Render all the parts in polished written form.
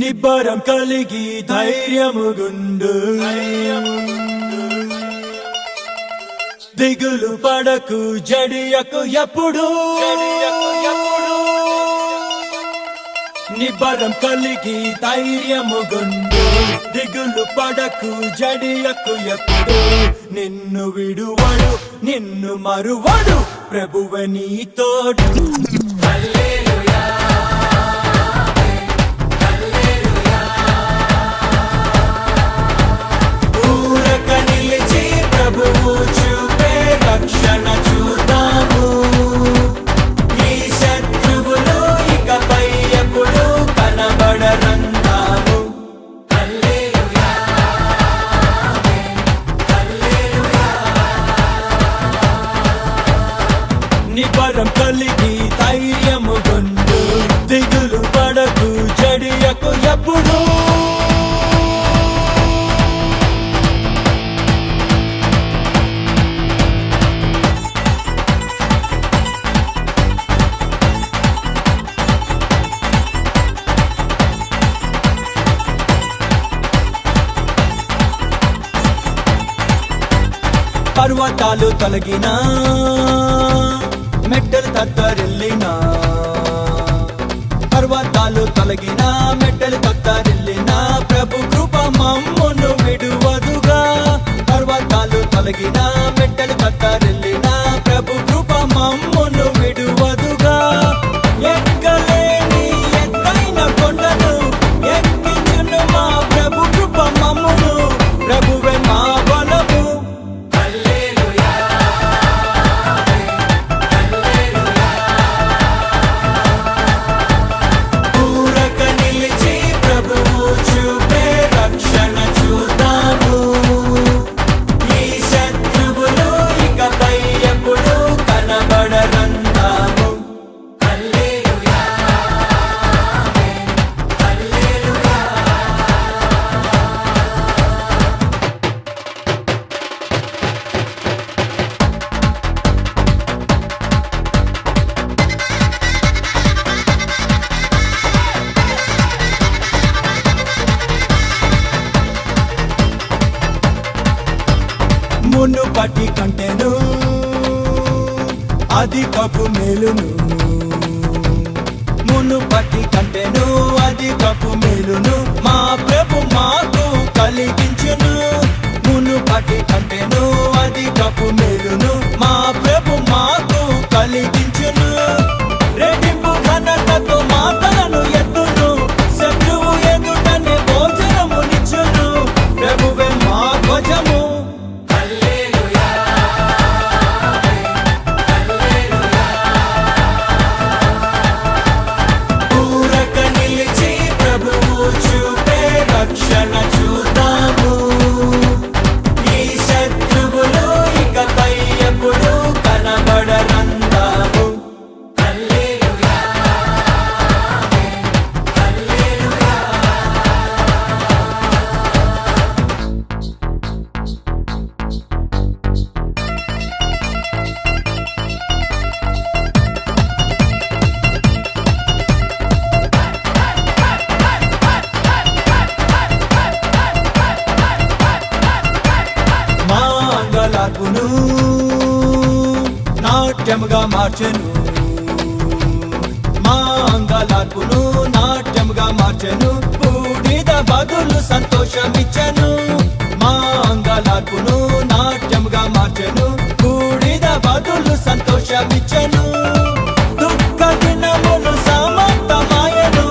నిబ్బరం కలిగి ధైర్యముగుండు, దిగులు పడకు జడియకు ఎప్పుడు, నిబ్బరం కలిగి ధైర్యముగుండు, దిగులు పడకు జడియకు ఎప్పుడు. నిన్ను విడువడు నిన్ను మరువడు ప్రభువే నీ తోడు. ఊరక నిలిచి ప్రభువు చూపే రక్షణ చూద్దాము. ఈ శత్రువులు ఇకపై ఎప్పుడు కనబడరందాము. నిబ్బరం కలిగి ధైర్యముగుండు, దిగులు పడకు జడియకు ఎప్పుడు. పర్వతాలు తొలగినా మెట్టలు తత్తరిల్లినా, పర్వతాలు తొలగినా మెట్టలు తత్తరిల్లినా ప్రభు కృప మమ్మును విడువదుగా. పర్వతాలు తొలగినా మెట్టలు తత్తరిల్లినా ప్రభు కృప మమ్మును విడువదుగా. ఎక్కలేని ఎత్తైన కొండను ఎక్కించును మా ప్రభు కృప మమ్మును, ప్రభువే మా బలము. మునుపటి కంటెను అధికపు మేలును, మునుపటి కంటెను అధికపు మేలును మా ప్రభు మాకు కలిగించును. మునుపటి కంటెను అధికపు మేలును మా ప్రభు మాకు కలిగించును. రెట్టింపు ఘనతతో మా తలను ఎత్తును, శత్రువు ఎదుటనే భోజనమునిచ్చును ప్రభువే మా ధ్వజము. రక్షణ చూద్దాము. ఈ శత్రువులు ఇకపై ఎప్పుడు కనబడరందాము. మాంగళార్పును నాట్యముగా మార్చెను, మాంగళార్పును నాట్యముగా మార్చెను, బూడిద బదులు సంతోషమిచ్చెను. మాంగళార్పును నాట్యముగా మార్చెను, బూడిద బదులు సంతోషమిచ్చెను. దుఃఖ దినములు సమాప్తమాయెను,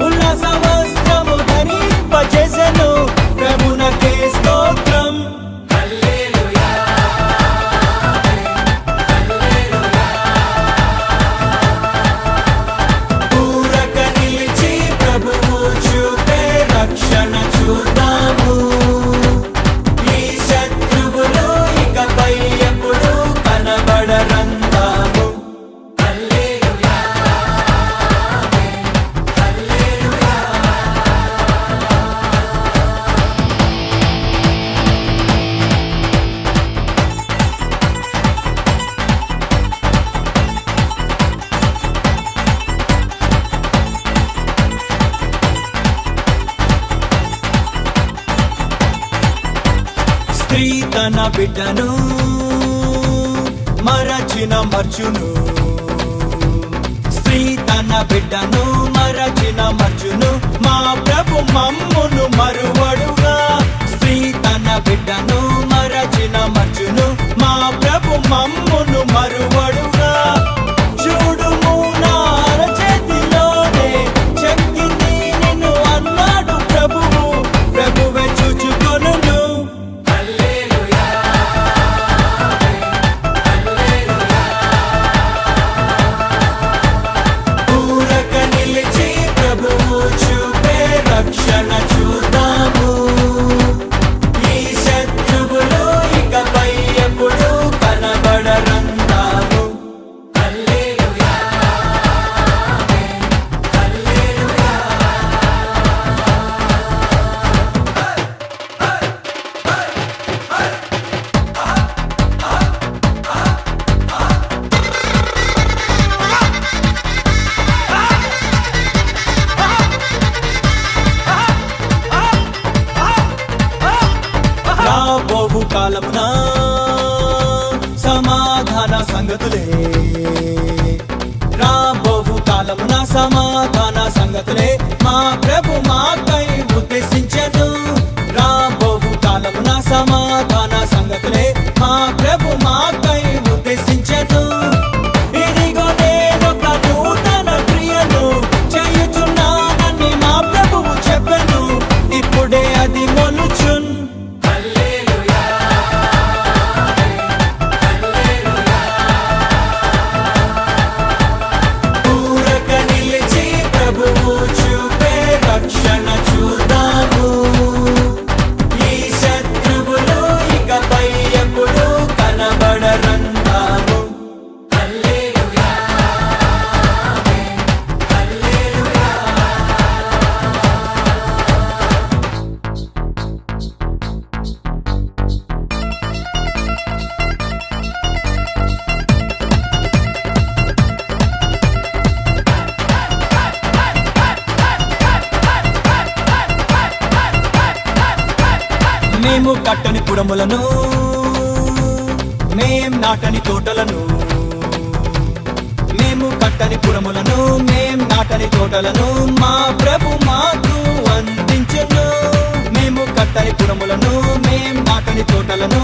ఉల్లాస వస్త్రము ధరింపజేసెను ప్రభునకే స్తోత్రం. రక్షణ చూద్దాము. స్త్రీ తన బిడ్డను మరచిన మర్చును, స్త్రీ తన బిడ్డను మరచిన మర్చును, మా ప్రభు మమ్మును మరువడుగా. స్త్రీ తన బిడ్డను మరచిన మర్చును, మా ప్రభు మమ్మును మరువడుగా. చూడుము నా అరచేతిలోనే శక్తిని నిన్ను అన్నాడు ప్రభువు, ప్రభువే చూచుకొనును. ఊరక నిలిచి ప్రభువు చూపే రక్షణ చూద్దాము. ఈ శత్రువులు ఇకపై ఎప్పుడు కనబడరందాము. రాబోవు కాలమున సమాధాన సంగతులే, రాబోవు కాలమున సమాధాన సంగతులే మా ప్రభు మాకై ఉద్దేశించెను. రాబోవు కాలమున సమాధాన సంగతులే మా ప్రభు మాకై ఉద్దేశించెను. ఇదిగో నేనొక నూతన క్రియను చేయుచున్నానని మా ప్రభువు చెప్పెను, ఇప్పుడే అది మొలుచున్. ఊరక నిలిచి ప్రభువు చూపే రక్షణ చూద్దాము. ఈ శత్రువులు ఇకపై ఎప్పుడు కనబడరందాము. మేము కట్టని పురములను, మేం నాటని తోటలను, మేము కట్టని పురములను, మేం నాటని తోటలను మా ప్రభు మాకు అందించెను. మేము కట్టని పురములను, మేం నాటని తోటలను